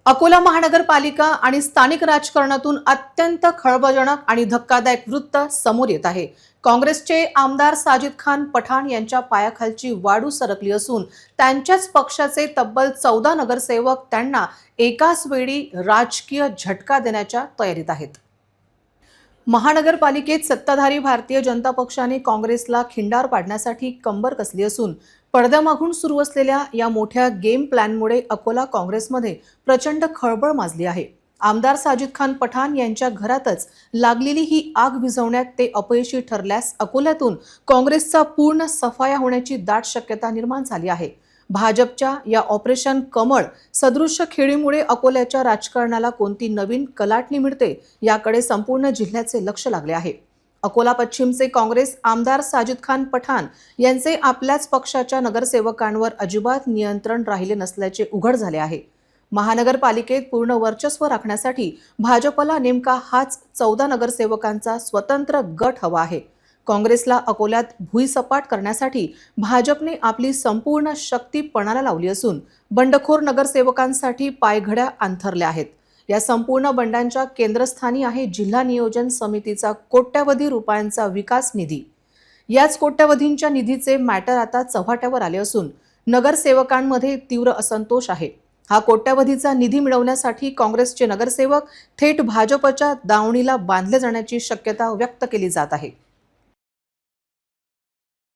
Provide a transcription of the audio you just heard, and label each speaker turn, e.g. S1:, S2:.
S1: अकोला महानगरपालिका आणि स्थानिक राजकारणातून अत्यंत खळबळजनक आणि धक्कादायक वृत्त समोर येत आहे। काँग्रेसचे आमदार साजिद खान पठाण यांच्या पायाखालची वाळू सरकली असून त्यांच्याच पक्षाचे तब्बल 14 नगरसेवक त्यांना एकाच वेळी राजकीय झटका देण्याच्या तयारीत आहेत। महानगरपालिकेत सत्ताधारी भारतीय जनता पक्षाने काँग्रेसला खिंडार पाडण्यासाठी कंबर कसली असून पडद्यामागून सुरू असलेल्या या मोठ्या गेम प्लॅनमुळे अकोला काँग्रेसमध्ये प्रचंड खळबळ माजली आहे। आमदार साजिद खान पठाण यांच्या घरातच लागलेली ही आग विझवण्यात ते अपयशी ठरल्यास अकोल्यातून काँग्रेसचा पूर्ण सफाया होण्याची दाट शक्यता निर्माण झाली आहे। भाजपच्या या ऑपरेशन कमळ सदृश्य खेळीमुळे अकोल्याच्या राजकारणाला कोणती नवीन कलाटणी मिळते याकडे संपूर्ण जिल्ह्याचे लक्ष लागले आहे। अकोला पश्चिमचे काँग्रेस आमदार साजिद खान पठाण यांचे आपल्याच पक्षाच्या नगरसेवकांवर अजिबात नियंत्रण राहिले नसल्याचे उघड झाले आहे। महानगरपालिकेत पूर्ण वर्चस्व राखण्यासाठी भाजपला नेमका हाच 14 नगरसेवकांचा स्वतंत्र गट हवा आहे। काँग्रेसला अकोल्यात भुईसपाट करण्यासाठी भाजपने आपली संपूर्ण शक्ती पणाला लावली असून बंडखोर नगरसेवकांसाठी पायघड्या अंथरल्या आहेत। या संपूर्ण बंडांच्या केंद्रस्थानी आहे जिल्हा नियोजन समितीचा कोट्यवधी रुपयांचा विकास निधी। याच कोट्यवधींच्या निधीचे मॅटर आता चव्हाट्यावर आले असून नगरसेवकांमध्ये तीव्र असंतोष आहे। हा कोट्यवधीचा निधी मिळवण्यासाठी काँग्रेसचे नगरसेवक थेट भाजपच्या दावणीला बांधले जाण्याची शक्यता व्यक्त केली जात आहे।